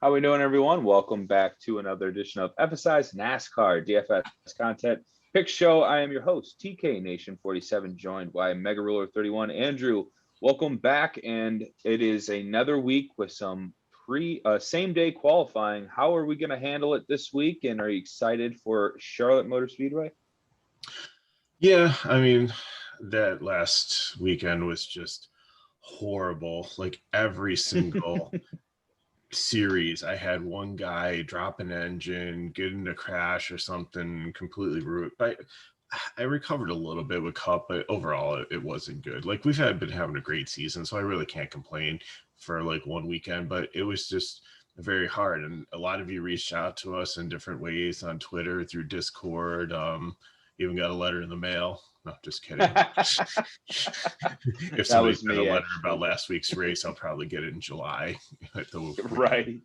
How we doing, everyone? Welcome back to another edition of FSI's NASCAR DFS content pick show. I am your host, TK Nation 47, joined by Mega Ruler 31. Andrew, welcome back, and it is another week with some same day qualifying. How are we going to handle it this week? And are you excited for Charlotte Motor Speedway? Yeah, I mean, that last weekend was just horrible. Like every single series, I had one guy drop an engine, get in a crash or something, completely ruined. I recovered a little bit with Cup, but overall it wasn't good. Like been having a great season, so I really can't complain for like one weekend, but it was just very hard. And a lot of you reached out to us in different ways on Twitter, through Discord, even got a letter in the mail. No, just kidding. If somebody sent a letter about last week's race, I'll probably get it in July. Right.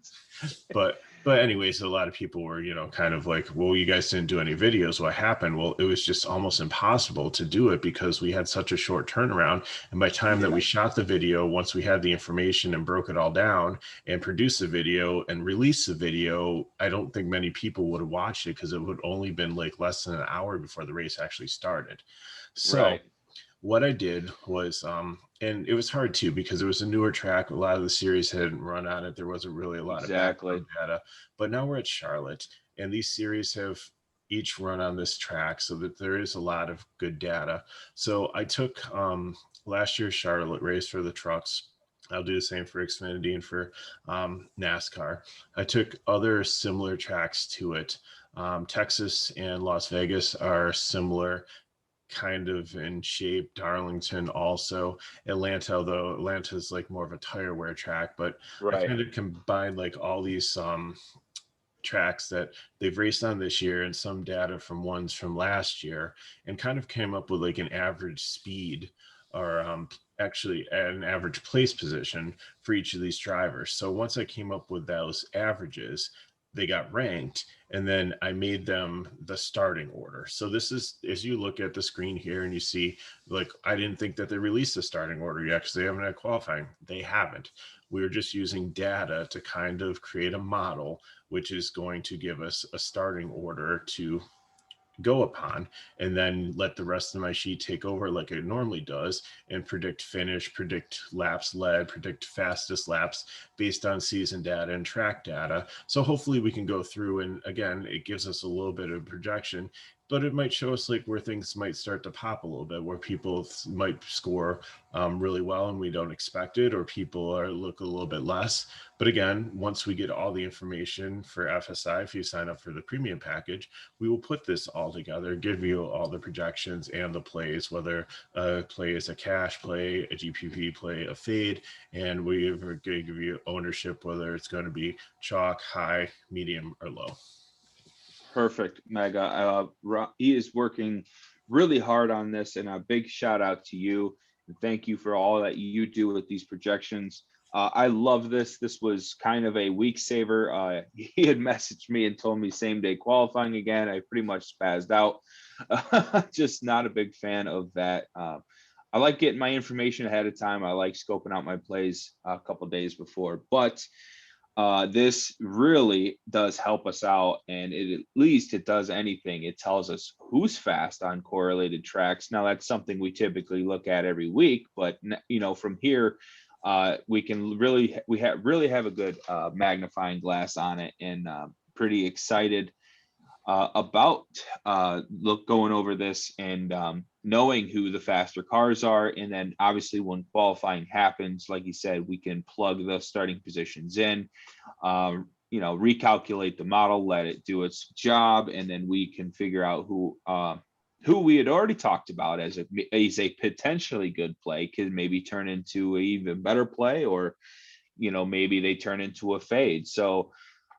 But anyways, a lot of people were, kind of like, well, you guys didn't do any videos. What happened? Well, it was just almost impossible to do it because we had such a short turnaround. And by the time that we shot the video, once we had the information and broke it all down and produced the video and released the video, I don't think many people would have watched it because it would only been like less than an hour before the race actually started. So what I did was, and it was hard too because it was a newer track. A lot of the series hadn't run on it. There wasn't really a lot of background data. But now we're at Charlotte, and these series have each run on this track, so that there is a lot of good data. So I took last year's Charlotte race for the trucks. I'll do the same for Xfinity and for NASCAR. I took other similar tracks to it. Texas and Las Vegas are similar kind of in shape. Darlington also. Atlanta, although Atlanta's like more of a tire wear track, but I kind of combined like all these tracks that they've raced on this year and some data from ones from last year, and kind of came up with like an average speed or actually an average place position for each of these drivers. So once I came up with those averages, they got ranked, and then I made them the starting order. So this is, as you look at the screen here and you see, like, I didn't think that they released the starting order yet because they haven't had qualifying. They haven't. We were just using data to kind of create a model, which is going to give us a starting order to go upon, and then let the rest of my sheet take over like it normally does and predict finish, predict laps led, predict fastest laps based on season data and track data. So hopefully we can go through, and again, it gives us a little bit of projection, but it might show us like where things might start to pop a little bit, where people might score really well and we don't expect it, or people look a little bit less. But again, once we get all the information for FSI, if you sign up for the premium package, we will put this all together, give you all the projections and the plays, whether a play is a cash play, a GPP play, a fade, and we're going to give you ownership, whether it's going to be chalk, high, medium, or low. Perfect, Mega. He is working really hard on this, and a big shout out to you. And thank you for all that you do with these projections. I love this. This was kind of a week saver. He had messaged me and told me same day qualifying again. I pretty much spazzed out. Just not a big fan of that. I like getting my information ahead of time. I like scoping out my plays a couple days before, but this really does help us out, and at least it does anything. It tells us who's fast on correlated tracks. Now that's something we typically look at every week, but from here we can really have a good magnifying glass on it, and pretty excited about going over this and knowing who the faster cars are. And then obviously when qualifying happens, like you said, we can plug the starting positions in, recalculate the model, let it do its job, and then we can figure out who we had already talked about as a potentially good play could maybe turn into an even better play, or maybe they turn into a fade. So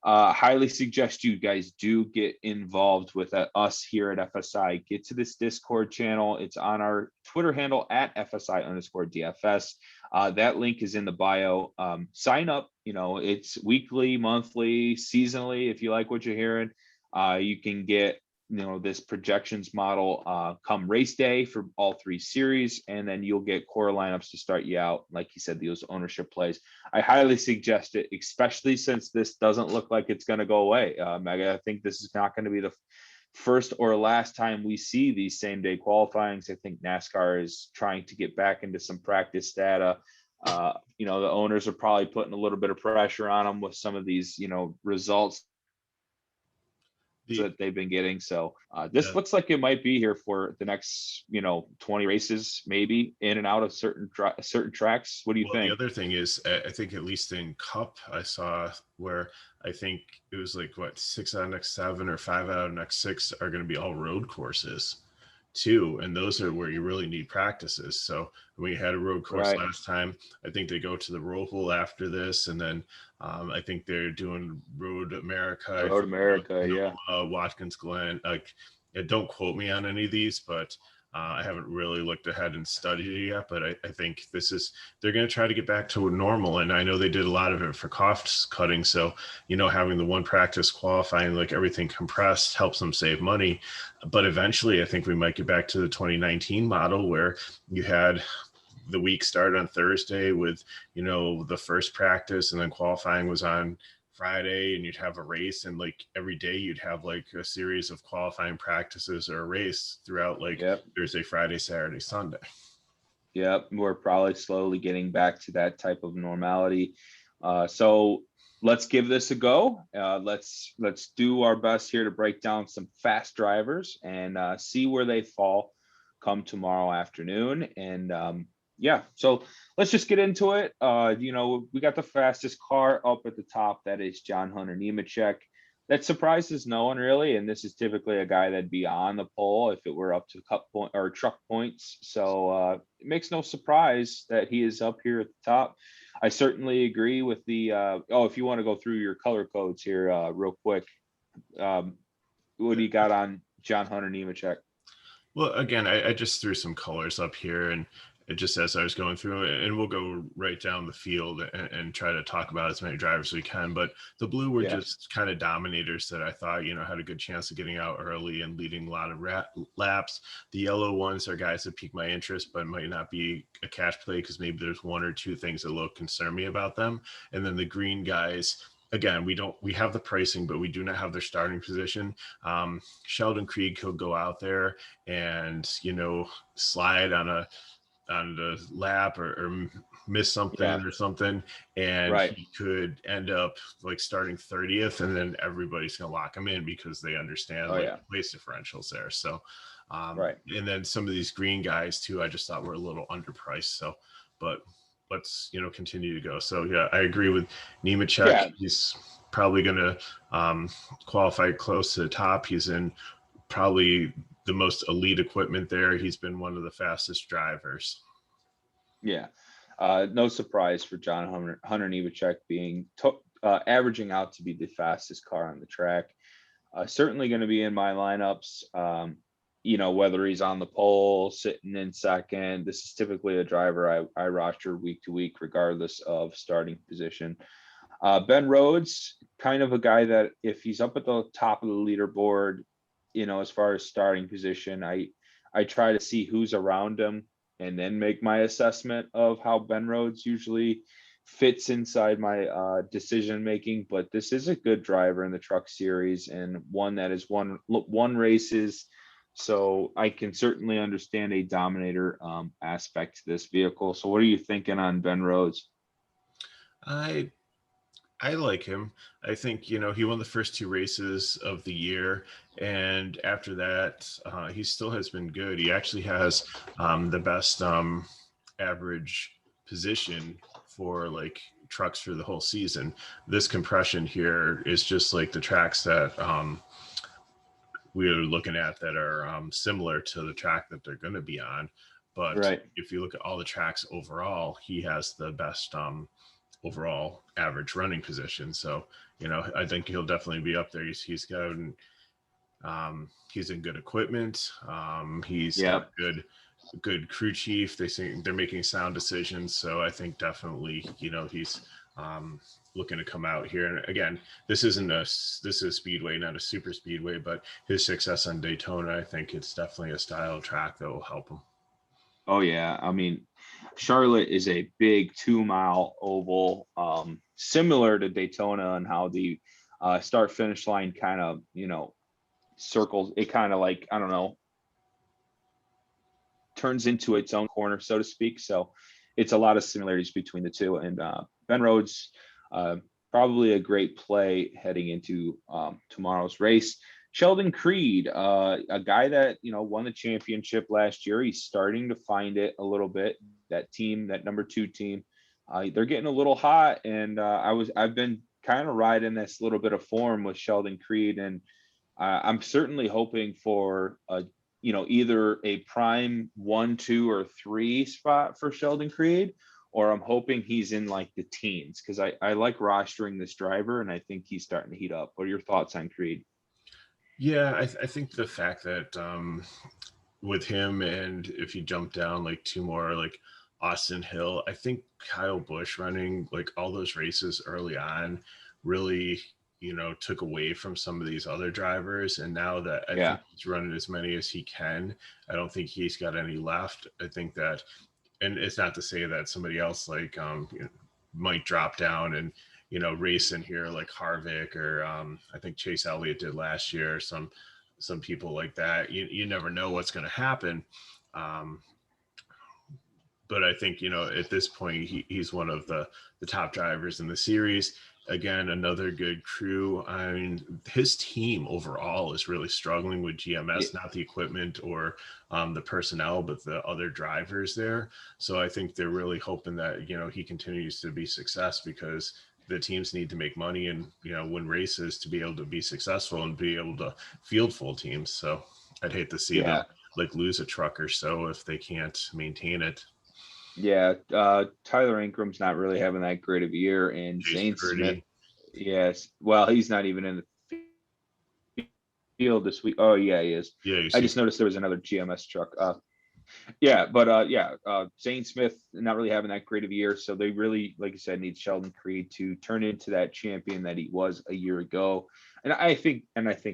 highly suggest you guys do get involved with us here at FSI. Get to this Discord channel. It's on our Twitter handle at FSI_DFS. That link is in the bio. Sign up. It's weekly, monthly, seasonally. If you like what you're hearing, you can get this projections model come race day for all 3 series, and then you'll get core lineups to start you out. Like you said, those ownership plays. I highly suggest it, especially since this doesn't look like it's going to go away. Mega, I think this is not going to be the first or last time we see these same day qualifyings. I think NASCAR is trying to get back into some practice data. The owners are probably putting a little bit of pressure on them with some of these, results that they've been getting. So this looks like it might be here for the next, 20 races, maybe in and out of certain tracks. What do you think? The other thing is, I think at least in Cup, I saw where I think it was like 6 out of next 7 or 5 out of next 6 are going to be all road courses too, and those are where you really need practices. So we had a road course last time. I think they go to the Roval after this, and then I think they're doing Road America. Watkins Glen. Don't quote me on any of these, but I haven't really looked ahead and studied it yet, but I think they're going to try to get back to normal. And I know they did a lot of it for cost cutting. So, having the one practice qualifying, like everything compressed, helps them save money. But eventually I think we might get back to the 2019 model where you had the week start on Thursday with, the first practice, and then qualifying was on Friday, and you'd have a race, and like every day you'd have like a series of qualifying practices or a race throughout Thursday, Friday, Saturday, Sunday. Yep. We're probably slowly getting back to that type of normality. So let's give this a go. Let's do our best here to break down some fast drivers and see where they fall come tomorrow afternoon. And so let's just get into it. We got the fastest car up at the top. That is John Hunter Nemechek. That surprises no one really. And this is typically a guy that'd be on the pole if it were up to cup point or truck points. So it makes no surprise that he is up here at the top. I certainly agree with the, if you want to go through your color codes here real quick, what do you got on John Hunter Nemechek? Well, again, I just threw some colors up here, and it just as I was going through it, and we'll go right down the field and try to talk about as many drivers as we can. But the blue were just kind of dominators that I thought, had a good chance of getting out early and leading a lot of laps. The yellow ones are guys that pique my interest, but might not be a cash play because maybe there's 1 or 2 things that will concern me about them. And then the green guys, again, we have the pricing, but we do not have their starting position. Sheldon Creed could go out there and, slide on the lap or miss something or something, and he could end up like starting 30th, and then everybody's gonna lock him in because they understand place differentials there. So and then some of these green guys too, I just thought were a little underpriced. So but let's continue to go. So I agree with Nemechek. He's probably gonna qualify close to the top. He's in probably the most elite equipment there. He's been one of the fastest drivers. Yeah. No surprise for John Hunter Nemechek being averaging out to be the fastest car on the track. Certainly going to be in my lineups. Whether he's on the pole, sitting in second, this is typically a driver I roster week to week, regardless of starting position. Ben Rhodes, kind of a guy that if he's up at the top of the leaderboard, as far as starting position, I try to see who's around him and then make my assessment of how Ben Rhodes usually fits inside my decision making. But this is a good driver in the truck series, and one that has won races. So I can certainly understand a dominator aspect to this vehicle. So what are you thinking on Ben Rhodes? I like him. I think, he won the first 2 races of the year. And after that, he still has been good. He actually has the best average position for like trucks for the whole season. This compression here is just like the tracks that we are looking at that are similar to the track that they're going to be on. But if you look at all the tracks overall, he has the best overall average running position. So, I think he'll definitely be up there. He's got, he's in good equipment. He's got good crew chief. They're making sound decisions. So I think definitely, he's looking to come out here. And again, this is Speedway, not a super Speedway, but his success on Daytona, I think it's definitely a style of track that will help him. Oh yeah, I mean, Charlotte is a big 2 mile oval, similar to Daytona and how the start finish line kind of circles. It kind of like, I don't know, turns into its own corner, so to speak. So it's a lot of similarities between the two. And Ben Rhodes, probably a great play heading into tomorrow's race. Sheldon Creed, a guy that won the championship last year. He's starting to find it a little bit. That team, that number 2 team, they're getting a little hot. And I've been kind of riding this little bit of form with Sheldon Creed, and I'm certainly hoping for either a prime 1, 2, or 3 spot for Sheldon Creed, or I'm hoping he's in like the teens, because I like rostering this driver and I think he's starting to heat up. What are your thoughts on Creed? Yeah, I think the fact that with him, and if you jump down like 2 more, like Austin Hill, I think Kyle Busch running like all those races early on really took away from some of these other drivers. And now that I Yeah. think he's running as many as he can, I don't think he's got any left. I think that, and it's not to say that somebody else like might drop down and race in here like Harvick, or I think Chase Elliott did last year, some people like that. You never know what's going to happen. But I think at this point he's one of the top drivers in the series. Again, another good crew. I mean, his team overall is really struggling with GMS, not the equipment or the personnel, but the other drivers there. So I think they're really hoping that he continues to be success, because the teams need to make money and win races to be able to be successful and be able to field full teams. So I'd hate to see them like lose a truck or so if they can't maintain it. Yeah, Tyler Ingram's not really having that great of a year, and Zane Smith, yes, well, he's not even in the field this week. Oh yeah, he is. Yeah, I just noticed there was another GMS truck. Zane Smith not really having that great of a year, so they really, like you said, need Sheldon Creed to turn into that champion that he was a year ago, and I think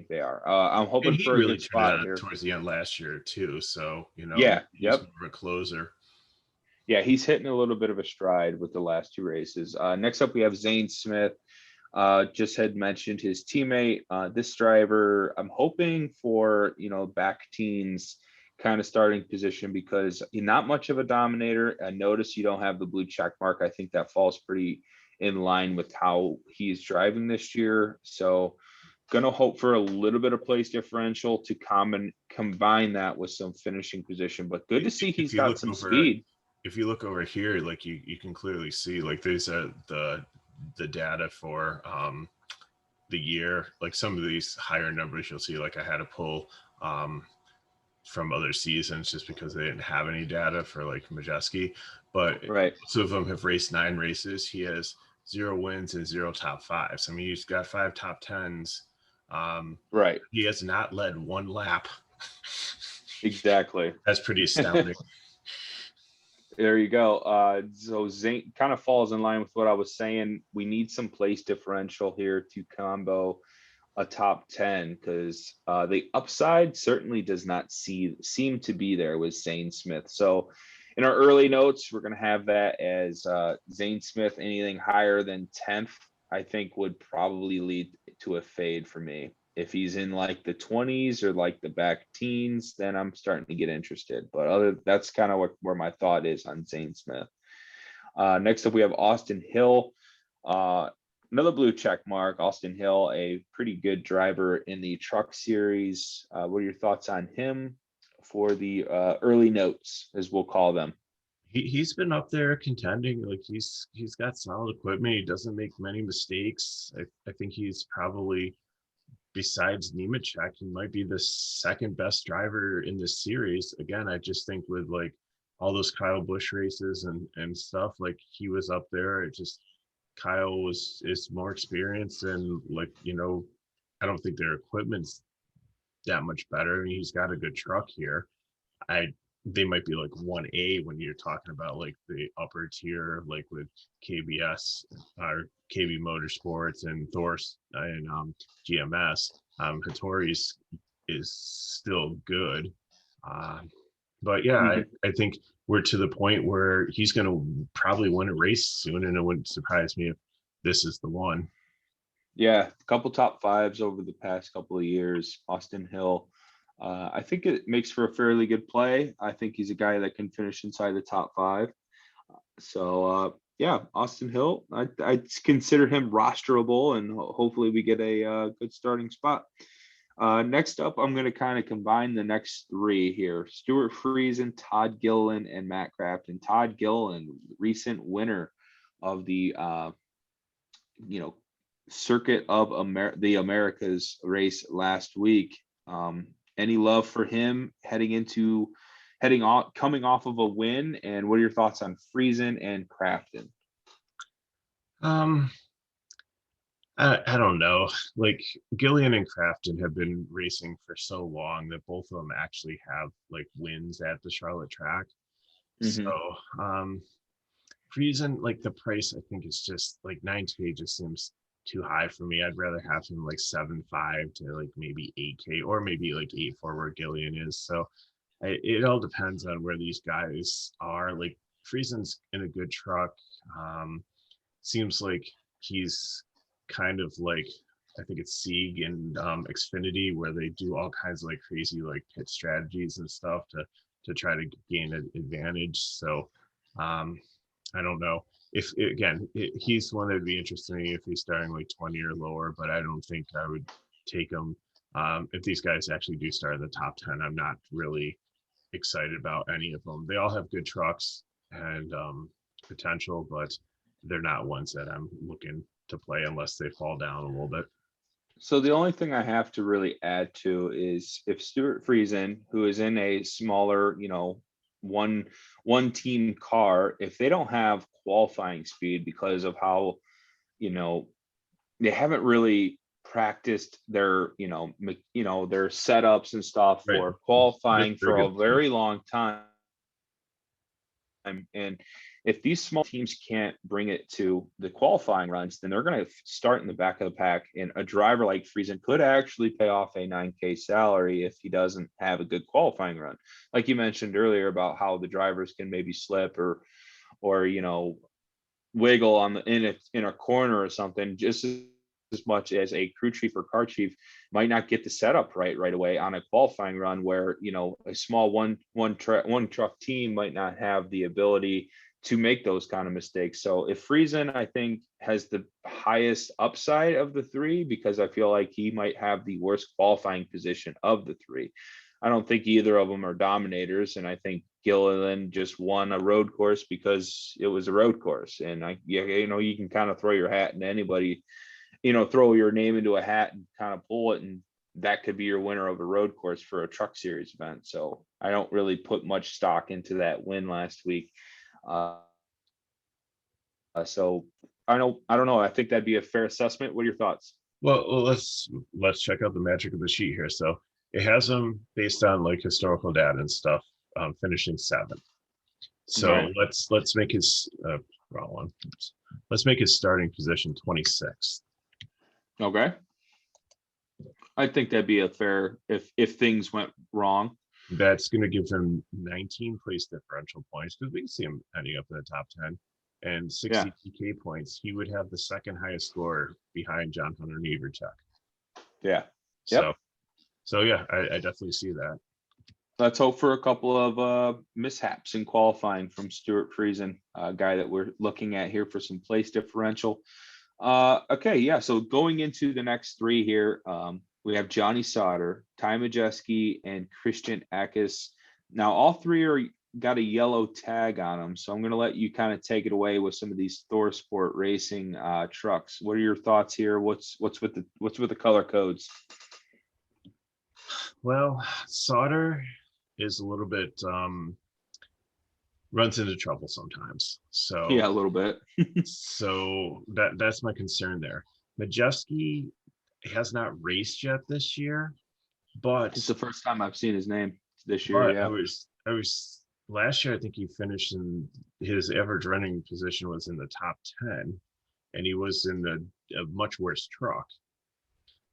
they are. I'm hoping he for a really good turned it spot on here towards the end last year too. So Yeah, he's yep. more of a closer. Yeah, he's hitting a little bit of a stride with the last 2 races. Next up, we have Zane Smith. Just had mentioned his teammate. This driver, I'm hoping for, back teens kind of starting position, because he's not much of a dominator. I notice you don't have the blue check mark. I think that falls pretty in line with how he's driving this year. So going to hope for a little bit of place differential to combine that with some finishing position. But good to see he's got some speed. If you look over here, like you can clearly see, like there's the data for the year. Like some of these higher numbers you'll see, like I had to pull from other seasons just because they didn't have any data for like Majeski, but right. most of them have raced 9 races. He has 0 wins and 0 top 5s. I mean, he's got 5 top 10s. Right. He has not led 1 lap. Exactly. That's pretty astounding. There you go. So Zane kind of falls in line with what I was saying. We need some place differential here to combo a top 10, because the upside certainly does not seem to be there with Zane Smith. So in our early notes, we're going to have that as Zane Smith. Anything higher than 10th, I think, would probably lead to a fade for me. If he's in like the 20s or like the back teens, then I'm starting to get interested. But that's kind of where my thought is on Zane Smith. Next up, we have Austin Hill. Another blue check mark. Austin Hill, a pretty good driver in the truck series. What are your thoughts on him for the early notes, as we'll call them? He's been up there contending. Like he's got solid equipment. He doesn't make many mistakes. I think he's probably, besides Nemechek, he might be the second best driver in this series. Again, I just think with like all those Kyle Busch races and stuff, like he was up there. It just, Kyle is more experienced, and like, I don't think their equipment's that much better. I mean, he's got a good truck here. I they might be like 1A when you're talking about like the upper tier, like with KBS or KB Motorsports and Thor's and GMS. Hattori's is still good. But yeah, Mhm. I think we're to the point where he's going to probably win a race soon, and it wouldn't surprise me if this is the one. Yeah, a couple top fives over the past couple of years. Austin Hill. I think it makes for a fairly good play. I think he's a guy that can finish inside the top five. So yeah, Austin Hill. I consider him rosterable, and hopefully we get a good starting spot. Next up, I'm going to kind of combine the next three here: Stuart Friesen, Todd Gilliland, and Matt Crafton. Todd Gilliland, recent winner of the you know circuit of the Americas race last week. Any love for him coming off of a win? And what are your thoughts on Friesen and Crafton? Um, I don't know. Like Gillian and Crafton have been racing for so long that both of them actually have like wins at the Charlotte track. So Hmm. Friesen, like the price, I think is just like 9K just seems too high for me. I'd rather have him like 7.5 to like maybe 8K or maybe like 8.4 where Gillian is. So it all depends on where these guys are. Like Friesen's in a good truck. Seems like he's kind of like I think it's Sieg and Xfinity where they do all kinds of like crazy like pit strategies and stuff to try to gain an advantage. So um, I don't know if again he's one that would be interesting if he's starting like 20 or lower, but I don't think I would take him. If these guys actually do start in the top 10, I'm not really excited about any of them. They all have good trucks and potential, but they're not ones that I'm looking to play unless they fall down a little bit. So the only thing I have to really add to is if Stuart Friesen, who is in a smaller, one one team car, if they don't have qualifying speed because of how, you know, they haven't really practiced their, their setups and stuff Right. for That's qualifying a very for a good point. very long time. And if these small teams can't bring it to the qualifying runs, then they're going to start in the back of the pack. And a driver like Friesen could actually pay off a 9K salary if he doesn't have a good qualifying run. Like you mentioned earlier about how the drivers can maybe slip or wiggle in a corner or something, just as much as a crew chief or car chief might not get the setup right away on a qualifying run, where a small one truck team might not have the ability to make those kind of mistakes. So if Friesen, I think, has the highest upside of the three, because I feel like he might have the worst qualifying position of the three. I don't think either of them are dominators, and I think Gilliland just won a road course because it was a road course. And you can kind of throw your hat into anybody, throw your name into a hat and kind of pull it, and that could be your winner of a road course for a truck series event. So I don't really put much stock into that win last week. So I don't know. I think that'd be a fair assessment. What are your thoughts? Well, let's check out the magic of the sheet here. So it has them based on like historical data and stuff, finishing seventh. So Right. let's make his wrong one. Oops. Let's make his starting position 26th. Okay. I think that'd be a fair if things went wrong. That's going to give him 19 place differential points because we can see him ending up in the top 10 and Yeah. 60 TK points. He would have the second highest score behind John Hunter Neverchuk. Yeah. So, Yep. so yeah, I definitely see that. Let's hope for a couple of mishaps in qualifying from Stuart Friesen, a guy that we're looking at here for some place differential. Okay, yeah. So going into the next three here, we have Johnny Sauter, Ty Majeski, and Christian Eckes. Now, all three are got a yellow tag on them, so I'm going to let you kind of take it away with some of these Thor Sport Racing trucks. What are your thoughts here? What's with the color codes? Well, Sauter is a little bit runs into trouble sometimes. Yeah, So a little bit. so that's my concern there. Majeski has not raced yet this year, It's but the first time I've seen his name this year. but Yeah. I was last year. I think he finished in his average running position was in the top 10, and he was in a much worse truck.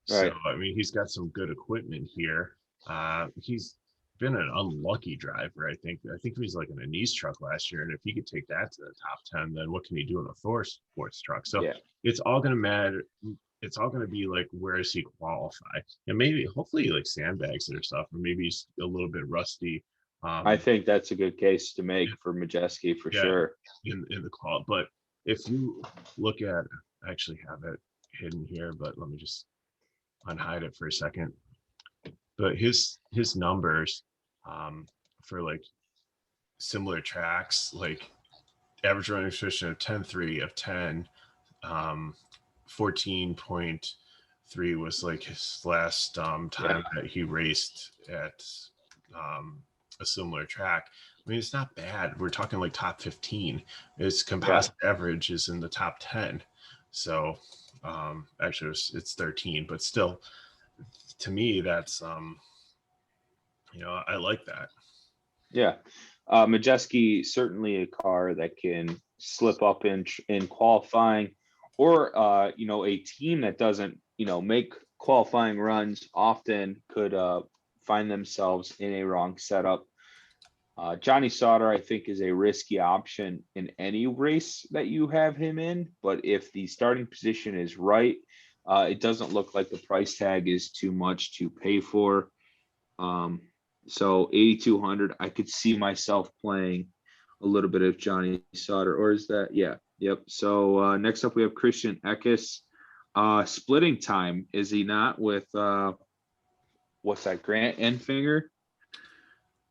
So Right. I mean, he's got some good equipment here. He's been an unlucky driver. I think he was like in a niece truck last year, and if he could take that to the top 10, then what can he do in a sports truck? So Yeah. it's all going to matter. It's all going to be like, where does he qualify? And maybe, hopefully, like sandbags or stuff, or maybe he's a little bit rusty. I Um, think that's a good case to make for Majeski for yeah, sure. in the call. But if you look at, I actually have it hidden here, but let me just unhide it for a second. But his numbers, for like similar tracks, like average running position of 10.3 of 10, 14.3 was like his last time Yeah. that he raced at a similar track. I mean, it's not bad. We're talking like top 15. His Yeah. composite average is in the top 10. So actually it's 13, but still, to me, that's I like that. Yeah. Majeski, certainly a car that can slip up in qualifying, or a team that doesn't, make qualifying runs often could find themselves in a wrong setup. Johnny Sauter, I think, is a risky option in any race that you have him in, but if the starting position is right, it doesn't look like the price tag is too much to pay for. Um, so 8,200, I could see myself playing a little bit of Johnny Sauter, or is that? Yeah. Yep. So next up we have Christian Eckes. Splitting time, is he not with what's that, Grant Enfinger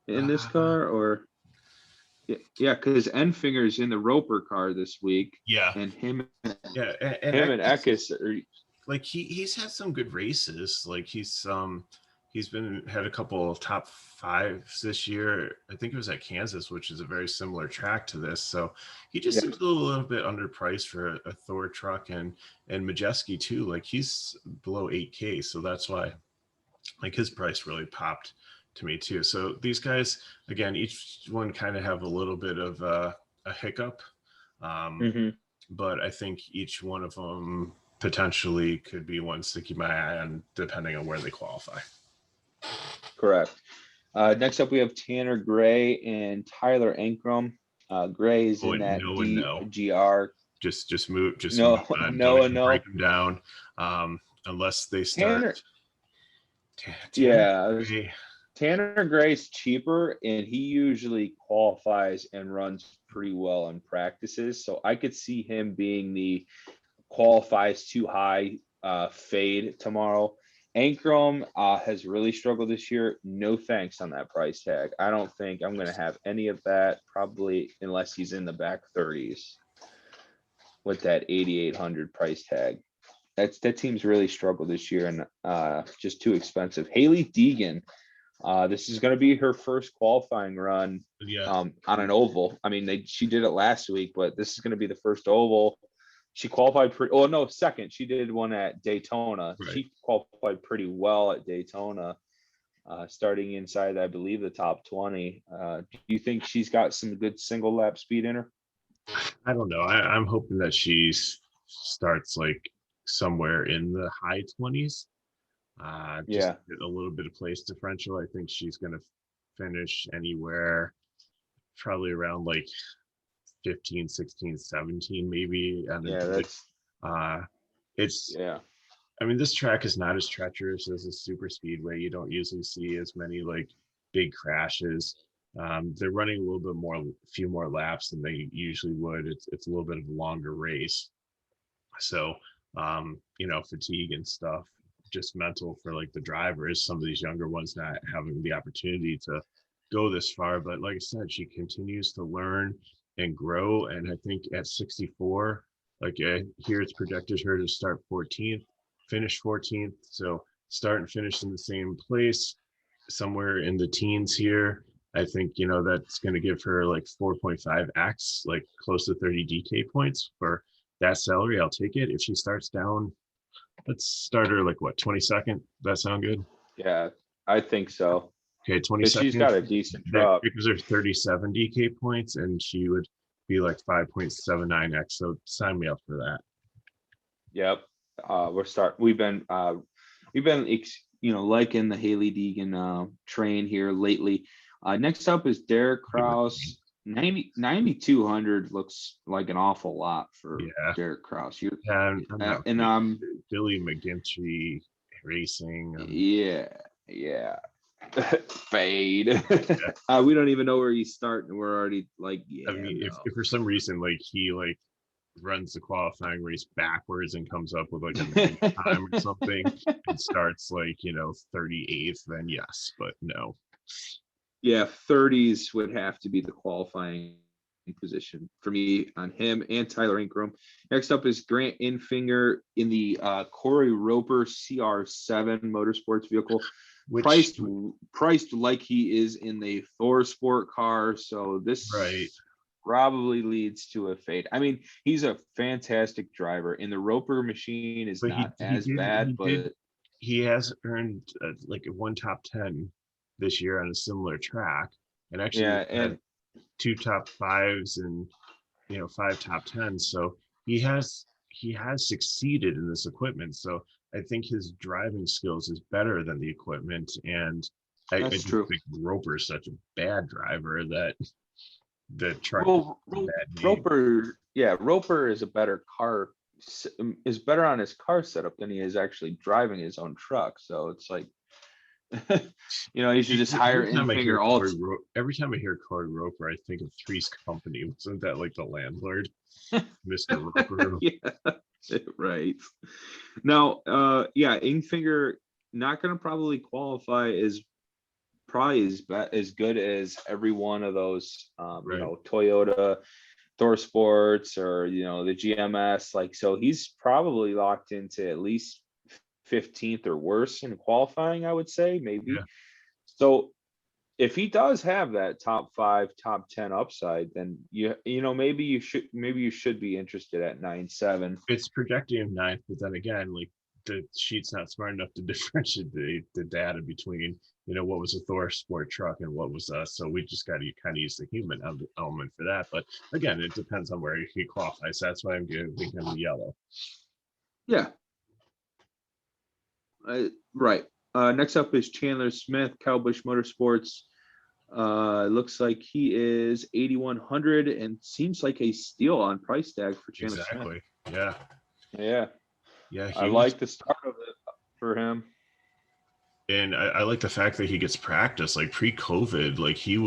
in this Uh, car? Or yeah, because Enfinger is in the Roper car this week, yeah, and him yeah, him and Eckes are, like he's had some good races. Like he's been had a couple of top fives this year. I think it was at Kansas, which is a very similar track to this. So he just yeah, seems a little bit underpriced for a Thor truck, and Majeski too. Like he's below 8K, so that's why like his price really popped to me too. So these guys, again, each one kind of have a little bit of a hiccup. Um, hmm, but I think each one of them potentially could be ones to keep my eye on, depending on where they qualify. correct. Next up, we have Tanner Gray and Tyler Ankrum. Gray is Oh, in and that no and no. DGR. Just move No, on. Don't no, and even break no. them down, unless they start. Tanner, Tanner yeah, Gray. Tanner Gray's cheaper, and he usually qualifies and runs pretty well in practices. So I could see him being the qualifies too high fade tomorrow. Ankrum has really struggled this year. No thanks on that price tag. I don't think I'm going to have any of that, probably unless he's in the back 30s with that 8,800 price tag. That team's really struggled this year, and just too expensive. Haley Deegan, this is going to be her first qualifying run Yeah, on an oval. I mean, she did it last week, but this is going to be the first oval. She qualified pretty. Oh no, second. She did one at Daytona. right. She qualified pretty well at Daytona, starting inside, I believe, the top 20. Do you think she's got some good single lap speed in her? I don't know. I'm hoping that she starts like somewhere in the high 20s. Just Yeah, a little bit of place differential. I think she's going to finish anywhere probably around like 15, 16, 17, maybe. And yeah, that's uh, it's, yeah, I mean, this track is not as treacherous as a super speedway. You don't usually see as many like big crashes. They're running a little bit more, a few more laps than they usually would. It's a little bit of a longer race. So, fatigue and stuff, just mental for like the drivers, some of these younger ones not having the opportunity to go this far. But like I said, she continues to learn and grow. And I think at 64, like here it's projected her to start 14th, finish 14th. So start and finish in the same place, somewhere in the teens here. I think, that's going to give her like 4.5x, like close to 30 DK points for that salary. I'll take it. If she starts down, let's start her like what, 22nd? That sound good? yeah. I think so. Okay, because she's got 22nd. a decent That truck. gives her 37 DK points, and she would be like 5.79x. So sign me up for that. Yep. We've been liking the Haley Deegan train here lately. Next up is Derek Kraus. 9,200 looks like an awful lot for Yeah. Derek Kraus. I'm not And Billy McGinty Racing. yeah. Fade. We don't even know where he's starting. We're already like, I mean, if for some reason like he like runs the qualifying race backwards and comes up with like a night time or something and starts like 38th, then yes, but no. Yeah, 30s would have to be the qualifying position for me on him and Tyler Ingram. Next up is Grant Infinger in the Corey Roper CR7 motorsports vehicle. Priced like he is in the Thor Sport car, so this probably leads to a fade. I mean, he's a fantastic driver, and the Roper machine is not as bad, but he has earned like one top 10 this year on a similar track, and actually had 2 top 5s and 5 top 10s. So he has succeeded in this equipment. So I think his driving skills is better than the equipment, and I just think Roper is such a bad driver that the truck. Well, Roper is a better car, is better on his car setup than he is actually driving his own truck. So it's like, you should just hire Infinger. Every time I hear Corey Roper, I think of Three's Company. Wasn't that like the landlord, Mr. Roper? Yeah, right. Now, Infinger not going to probably qualify as good as every one of those, Toyota Thor Sports or the GMS. Like, so he's probably locked into at least 15th or worse in qualifying, I would say, maybe. Yeah. So if he does have that top 5, top 10 upside, then maybe you should be interested at 9.7. It's projecting 9th, but then again, like the sheet's not smart enough to differentiate the data between what was a Thor Sport truck and what was so we just got to kind of use the human element for that. But again, it depends on where he qualifies. That's why I'm giving him yellow. Yeah. Right. Next up is Chandler Smith, Cowbush Motorsports. Looks like he is 8,100 and seems like a steal on price tag for Chandler Smith. Yeah. I like the start of it for him. And I like the fact that he gets practice. Like pre-COVID, like he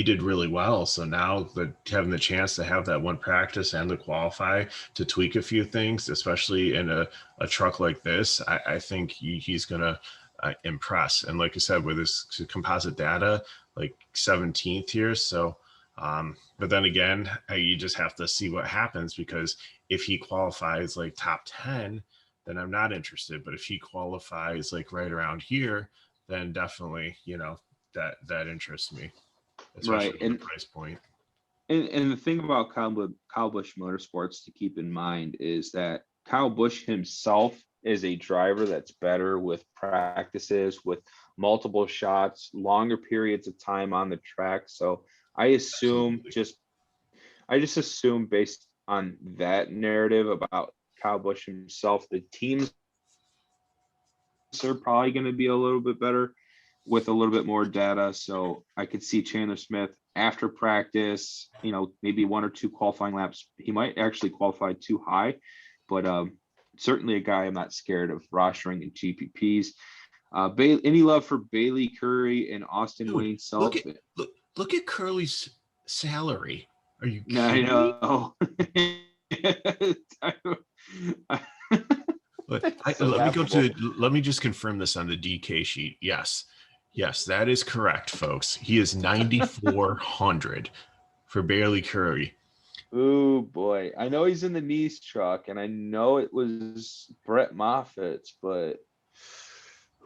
did really well. So now that having the chance to have that one practice and to qualify to tweak a few things, especially in a truck like this, I think he's going to impress. And like I said, with his composite data, like 17th here. So, but then again, you just have to see what happens, because if he qualifies like top 10, then I'm not interested. But if he qualifies like right around here, then definitely, that interests me. Especially right. And the price point. And the thing about Kyle Busch Motorsports to keep in mind is that Kyle Busch himself is a driver that's better with practices, with multiple shots, longer periods of time on the track. So I just assume based on that narrative about Kyle Busch himself, the teams are probably going to be a little bit better with a little bit more data. So I could see Chandler Smith after practice, maybe 1 or 2 qualifying laps. He might actually qualify too high, but certainly a guy I'm not scared of rostering in GPPs. Any love for Bailey Curry and Austin Wayne Self? Look at Curly's salary. Are you kidding? I know. Let me just confirm this on the DK sheet. Yes, that is correct, folks. He is 9,400 for Bailey Curry. Oh boy, I know he's in the Nice truck, and I know it was Brett Moffitt's, but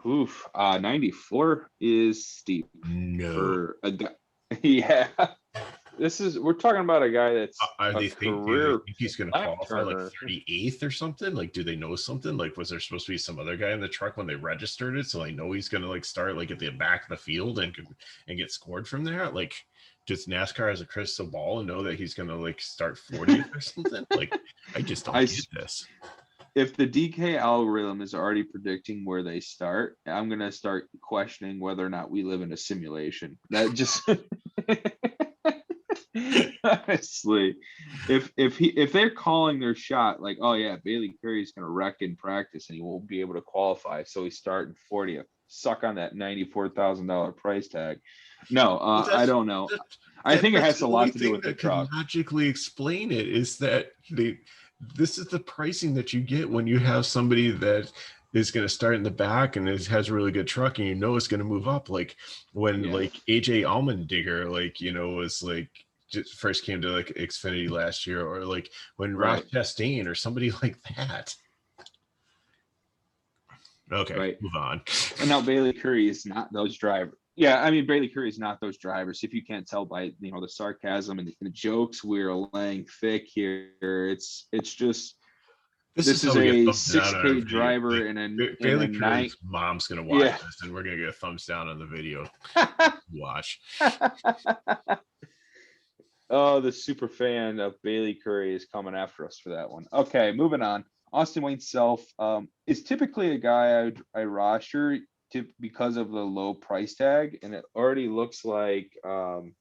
94 is steep for a guy. Yeah. we're talking about a guy that's Are a they do they career think he's going to lap qualify like turner. 38th or something? Like, do they know something? Like, was there supposed to be some other guy in the truck when they registered it, so they know he's going to like start like at the back of the field and get scored from there? Like, does NASCAR has a crystal ball and know that he's going to like start 40th or something? Like, I just don't get this. If the DK algorithm is already predicting where they start, I'm gonna start questioning whether or not we live in a simulation. That just honestly, if they're calling their shot like, oh yeah, Bailey Curry's gonna wreck in practice and he won't be able to qualify, so he's starting 40th. Suck on that $94,000 price tag. No, I don't know. I think it has a lot to do with the truck. Logically explain it is that this is the pricing that you get when you have somebody that is going to start in the back and has a really good truck and it's going to move up. Like when like AJ Allmendinger, like, was like just first came to like Xfinity last year, or like when Ross Chastain or somebody like that. Okay, move on. And now Bailey Curry is not those drivers. Yeah, I mean, Bailey Curry is not those drivers. If you can't tell by the sarcasm and the jokes we're laying thick here, it's just this is a 6K driver like, and Bailey a Curry's mom's gonna watch this, and we're gonna get a thumbs down on the video. Watch. Oh, the super fan of Bailey Curry is coming after us for that one. Okay, moving on. Austin Wayne Self is typically a guy I roster because of the low price tag, and it already looks like the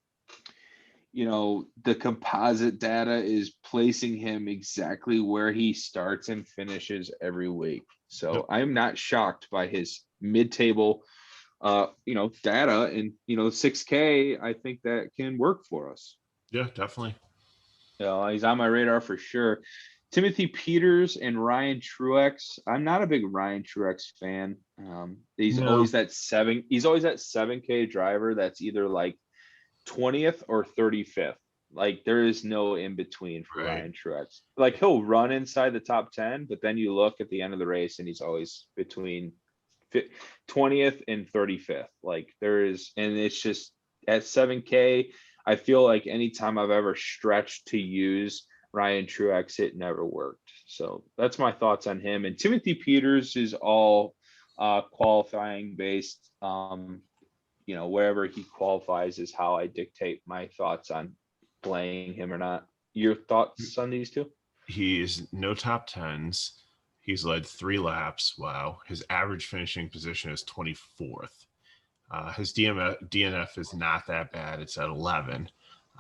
composite data is placing him exactly where he starts and finishes every week. So I'm not shocked by his mid-table data, and 6K. I think that can work for us. Yeah, definitely. He's on my radar for sure. Timothy Peters and Ryan Truex. I'm not a big Ryan Truex fan. He's always that 7K driver that's either like 20th or 35th. Like there is no in between for Ryan Truex. Like he'll run inside the top 10, but then you look at the end of the race and he's always between 20th and 35th. Like and it's just at 7K. I feel like anytime I've ever stretched to use Ryan Truex, it never worked. So that's my thoughts on him. And Timothy Peters is all qualifying based. Wherever he qualifies is how I dictate my thoughts on playing him or not. Your thoughts on these two? He is no top tens. He's led 3 laps. Wow. His average finishing position is 24th. His DNF is not that bad. It's at 11.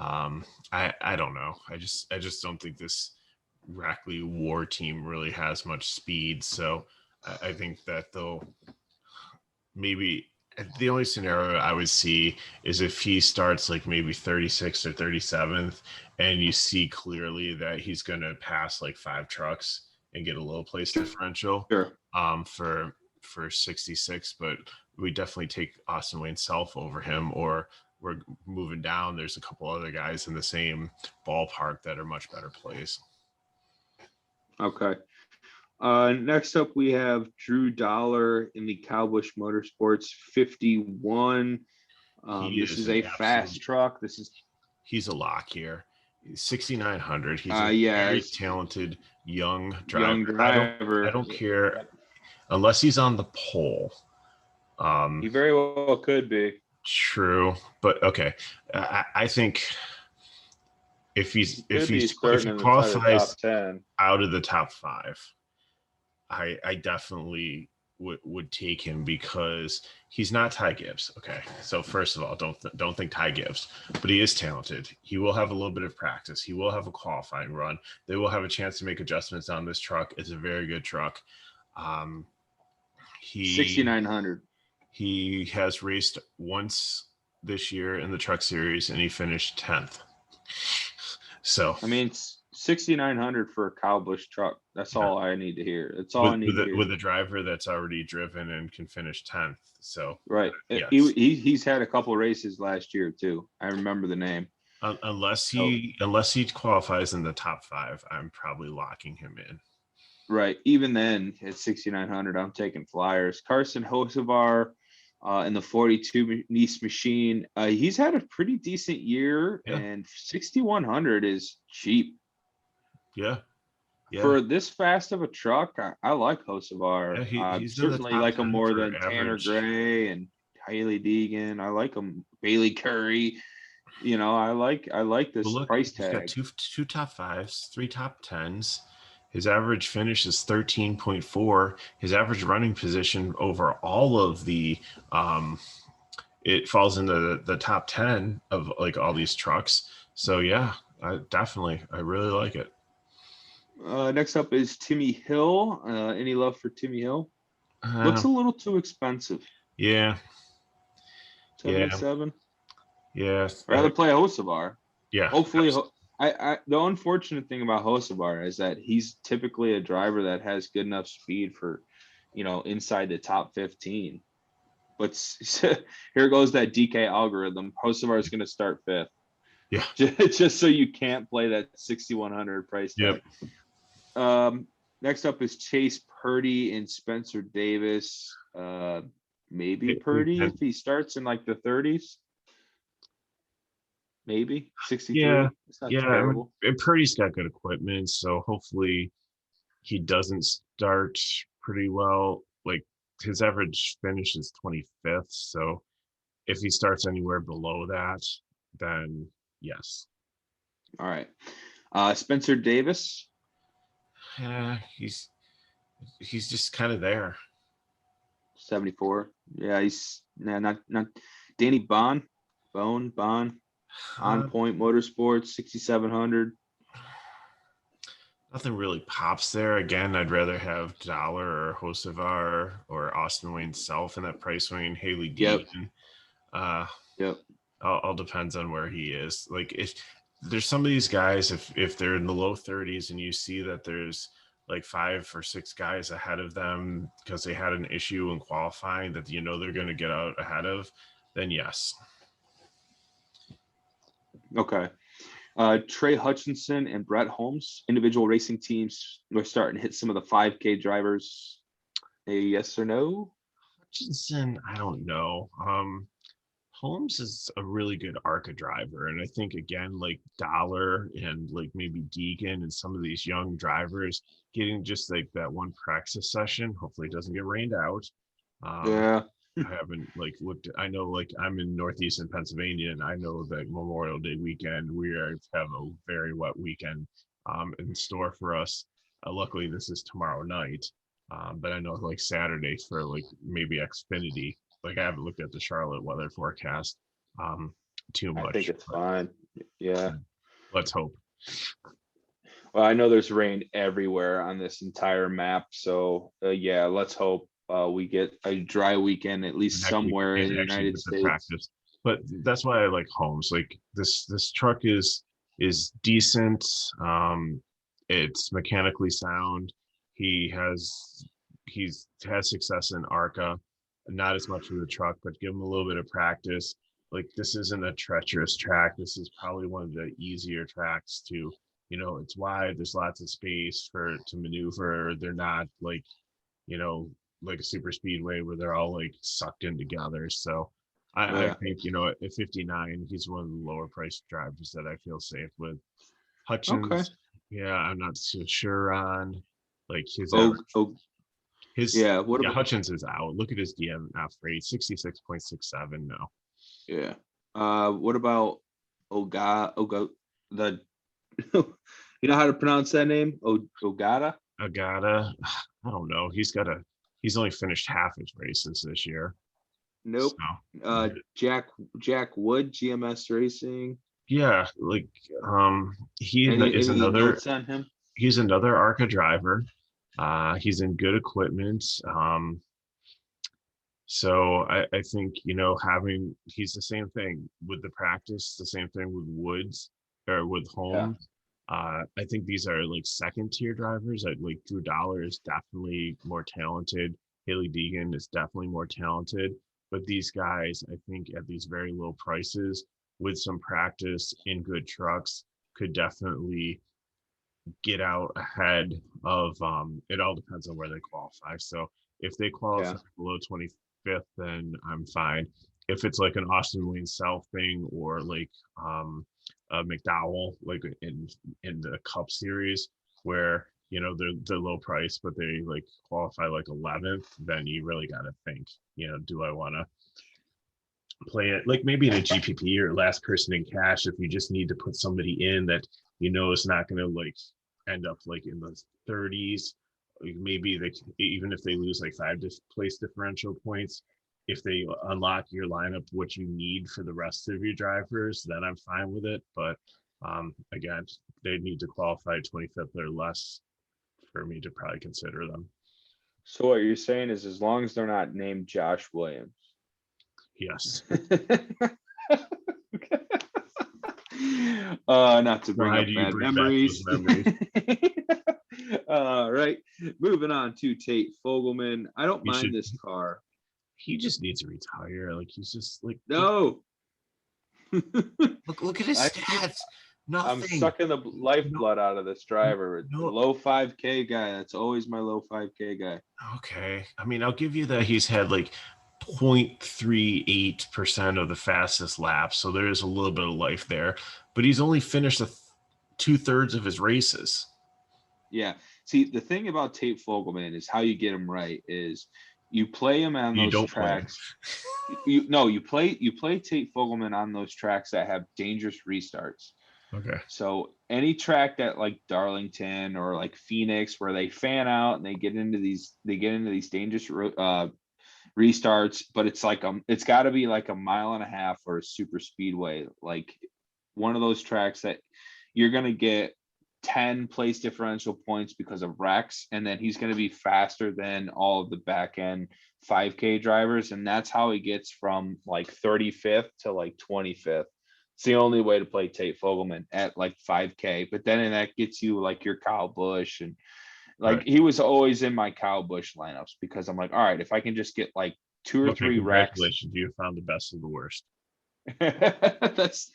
I don't know. I just don't think this Rackley War team really has much speed. So I think that they'll maybe the only scenario I would see is if he starts like maybe 36th or 37th and you see clearly that he's going to pass like 5 trucks and get a low place differential for 66. But we definitely take Austin Wayne Self over him, or we're moving down. There's a couple other guys in the same ballpark that are much better plays. Okay. Next up, we have Drew Dollar in the Cowbush Motorsports 51. This is a fast truck. He's a lock here. 6,900. He's a very talented young driver. I don't care unless he's on the pole. He very well could be. True, but okay. I think if he qualifies out of the top 5, I definitely would take him because he's not Ty Gibbs. Okay, so first of all, don't think Ty Gibbs, but he is talented. He will have a little bit of practice. He will have a qualifying run. They will have a chance to make adjustments on this truck. It's a very good truck. 6,900. He has raced once this year in the Truck Series, and he finished 10th. So I mean, 6,900 for a Cowbush truck. That's all I need to hear. That's all I need to hear. With a driver that's already driven and can finish 10th. So yes. He's had a couple races last year too. I remember the name. Unless he qualifies in the top 5, I'm probably locking him in. Right. Even then, at 6,900, I'm taking flyers. Carson Hocevar, in the 42 Nice Machine. He's had a pretty decent year, Yeah. and 6,100 is cheap. Yeah. Yeah. For this fast of a truck. I like Hocevar. Yeah, he's in the Certainly top like him 10 more for than Tanner average. Gray and Haley Deegan. I like him. Bailey Curry. I like Well, this look, price he's got tag. two top fives, three top tens. His average finish is 13.4. His average running position over all of the it falls into the top 10 of like all these trucks. So yeah, I really like it. Next up is Timmy Hill. Any love for Timmy Hill? Uh, Looks a little too expensive. yeah, yeah, 77. yeah, I'd rather play Hocevar. yeah. Hopefully, the unfortunate thing about Hocevar is that he's typically a driver that has good enough speed for, inside the top 15. But here goes that DK algorithm. Hocevar is going to start fifth. Yeah. Just so you can't play that 6,100 price Yep. tag. Next up is Chase Purdy and Spencer Davis. Maybe Purdy if he starts in like the 30s. Maybe 63. Yeah, It's not yeah. terrible. And Purdy's got good equipment, so hopefully he doesn't start pretty well. Like his average finish is 25th, so if he starts anywhere below that, then yes. All right. Spencer Davis. Yeah, he's just kind of there. 74. Yeah, he's not Danny Bond. On Point Motorsports, 6,700. Nothing really pops there. Again, I'd rather have Dollar or Hocevar or Austin Wayne Self in that price range. Haley Yep. Deegan. Uh, Yep. all depends on where he is. Like if there's some of these guys, if they're in the low 30s and you see that there's like 5 or 6 guys ahead of them because they had an issue in qualifying that they're going to get out ahead of, then yes. Okay. Trey Hutchinson and Brett Holmes, individual racing teams. We're starting to hit some of the 5K drivers. A yes or no? Hutchinson, I don't know. Holmes is a really good ARCA driver. And I think, again, like Dollar and like maybe Deegan and some of these young drivers getting just like that one practice session. Hopefully it doesn't get rained out. Yeah. I haven't like looked. I know like I'm in northeastern Pennsylvania, and I know that Memorial Day weekend have a very wet weekend in store for us. Luckily, this is tomorrow night, but I know like Saturday for like maybe Xfinity. Like I haven't looked at the Charlotte weather forecast too much. I think it's fine. Yeah. Let's hope. Well, I know there's rain everywhere on this entire map, so yeah, let's hope we get a dry weekend at least somewhere in the United States. Practice. But that's why I like Holmes. Like this truck is decent. It's mechanically sound. He's had success in ARCA, not as much with the truck, but give him a little bit of practice. Like this isn't a treacherous track. This is probably one of the easier tracks to, it's wide. There's lots of space to maneuver. They're not like, like a super speedway where they're all like sucked in together. So I think, at 59, he's one of the lower priced drivers that I feel safe with. Hutchins, okay. Yeah, I'm not so sure on like his What about Hutchins is out. Look at his DNF rate, 66.67 now. Yeah. What about Oga the you know how to pronounce that name? Ogata? Agata, I don't know. He's only finished half his races this year. Nope. So, Jack Wood, GMS Racing. Yeah, like is any another notes on him? He's another ARCA driver. He's in good equipment. So I think, he's the same thing with the practice, the same thing with Woods or with Holmes. Yeah. I think these are like second tier drivers. Like Drew Dollar is definitely more talented. Haley Deegan is definitely more talented. But these guys, I think at these very low prices with some practice in good trucks could definitely get out ahead of it all depends on where they qualify. So if they qualify below 5th, then I'm fine. If it's like an Austin Lane South thing, or like a McDowell, like in the Cup Series, where they're low price, but they like qualify like 11th, then you really got to think, do I want to play it like maybe in a GPP or last person in cash if you just need to put somebody in that is not going to like end up like in the 30s. Maybe they, even if they lose like 5 place differential points, if they unlock your lineup what you need for the rest of your drivers, then I'm fine with it. But again, they need to qualify 25th or less for me to probably consider them. So what you're saying is, as long as they're not named Josh Williams. Yes. Not to bring Why up do you bad bring back memories. those memories? Right. Moving on to Tate Fogelman. I don't He mind should- this car. He just needs to retire. Like he's just like No. Look at his I keep- stats. I'm Nothing. sucking the lifeblood out of this driver. No. Low 5K guy. That's always my low 5K guy. Okay. I mean, I'll give you that he's had like 0.38% of the fastest laps. So there is a little bit of life there. But he's only finished 2/3 of his races. Yeah. See, the thing about Tate Fogelman is how you get him right is you play him on those tracks. You play Tate Fogelman on those tracks that have dangerous restarts. Okay. So any track that like Darlington or like Phoenix, where they fan out and they get into these dangerous restarts, but it's like it's got to be like a mile and a half or a super speedway, like one of those tracks that you're gonna get 10 place differential points because of wrecks, and then he's going to be faster than all of the back end 5K drivers, and that's how he gets from like 35th to like 25th. It's the only way to play Tate Fogelman at like 5K, but then that gets you like your Kyle Busch, and like Right. he was always in my Kyle Busch lineups because I'm like, all right, if I can just get like 2 or 3 wrecks. Congratulations, you found the best of the worst. That's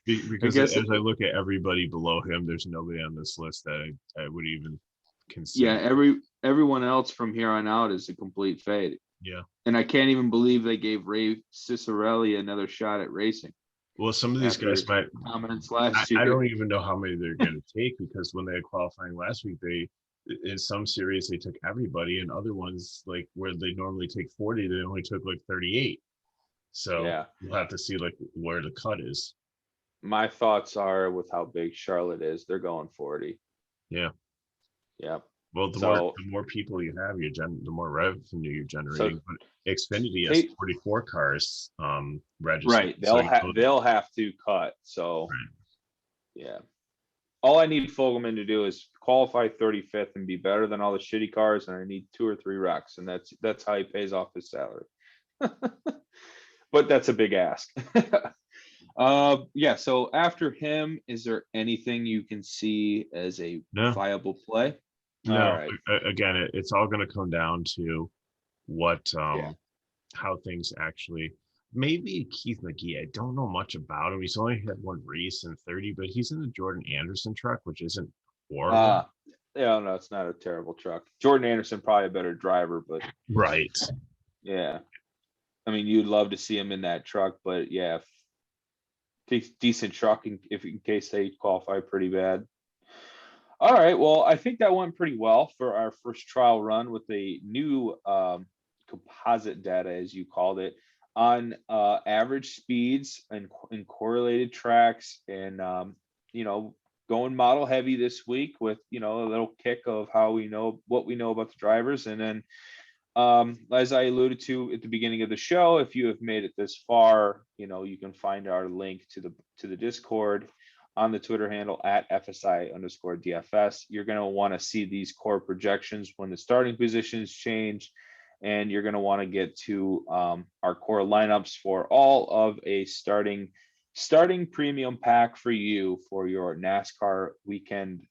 because as I look at everybody below him, there's nobody on this list that I would even consider. Yeah, everyone else from here on out is a complete fade. Yeah. And I can't even believe they gave Ray Cicerelli another shot at racing. Well, some of these guys might comments last year. I don't even know how many they're going to take, because when they had qualifying last week, in some series they took everybody, and other ones like where they normally take 40, they only took like 38. So yeah, we'll have to see like where the cut is. My thoughts are, with how big Charlotte is, they're going 40. Yeah. Yeah. Well, the more people you have, the more revenue you're generating. But Xfinity has 44 cars registered. Right. They'll have to cut. So yeah. All I need Fogelman to do is qualify 35th and be better than all the shitty cars, and I need 2 or 3 wrecks, and that's how he pays off his salary. But that's a big ask. Yeah. So after him, is there anything you can see as a viable play? No. All right. Again, it's all going to come down to what how things actually. Maybe Keith McGee. I don't know much about him. He's only had 1 race in 30, but he's in the Jordan Anderson truck, which isn't horrible. Yeah, no, it's not a terrible truck. Jordan Anderson probably a better driver, but right. Yeah. I mean, you'd love to see him in that truck, but yeah, decent truck in case they qualify pretty bad. All right, well, I think that went pretty well for our first trial run with the new composite data, as you called it, on average speeds and correlated tracks, and going model heavy this week with a little kick of what we know about the drivers. And then as I alluded to at the beginning of the show, if you have made it this far, you can find our link to the Discord on the Twitter handle at FSI_DFS. You're going to want to see these core projections when the starting positions change, and you're going to want to get to our core lineups for all of a starting premium pack for you for your NASCAR weekend.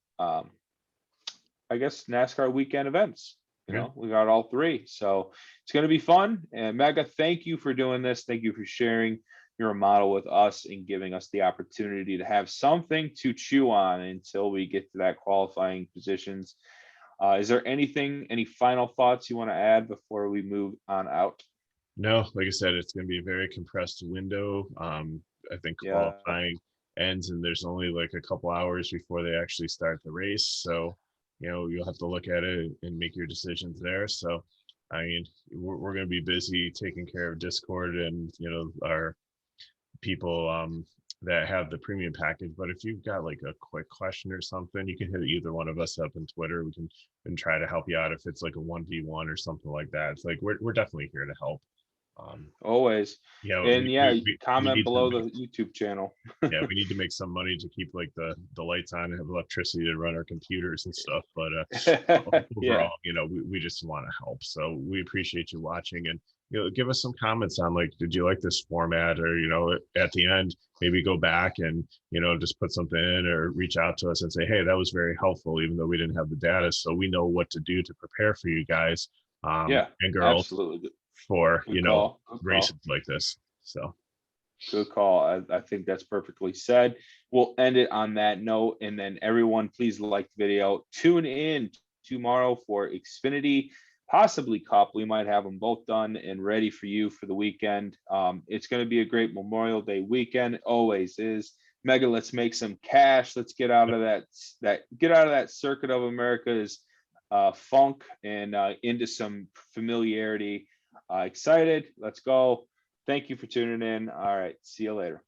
NASCAR weekend events. We got all 3, so it's going to be fun. And Mega, thank you for doing this. Thank you for sharing your model with us and giving us the opportunity to have something to chew on until we get to that qualifying positions. Is there any final thoughts you want to add before we move on out? No, like I said, it's going to be a very compressed window. I think Yeah. qualifying ends and there's only like a couple hours before they actually start the race. So, you'll have to look at it and make your decisions there. So, I mean, we're going to be busy taking care of Discord and, our people that have the premium package. But if you've got like a quick question or something, you can hit either one of us up on Twitter. We can and try to help you out if it's like a 1v1 or something like that. It's like we're definitely here to help. Always. And yeah, We comment need to below make, the YouTube channel. yeah, we need to make some money to keep like the lights on and have electricity to run our computers and stuff. But Yeah. overall, we just want to help. So we appreciate you watching and give us some comments on like, did you like this format, or at the end maybe go back and just put something in or reach out to us and say, hey, that was very helpful, even though we didn't have the data, so we know what to do to prepare for you guys Yeah, and girls absolutely. for Good call. Good races call. like this. So Good call. I think that's perfectly said. We'll end it on that note. And then everyone, please like the video. Tune in tomorrow for Xfinity, possibly Cup. We might have them both done and ready for you for the weekend. It's going to be a great Memorial Day weekend. It always is. Mega, let's make some cash. Let's get out of that circuit of America's funk and into some familiarity. Excited. Let's go. Thank you for tuning in. All right. See you later.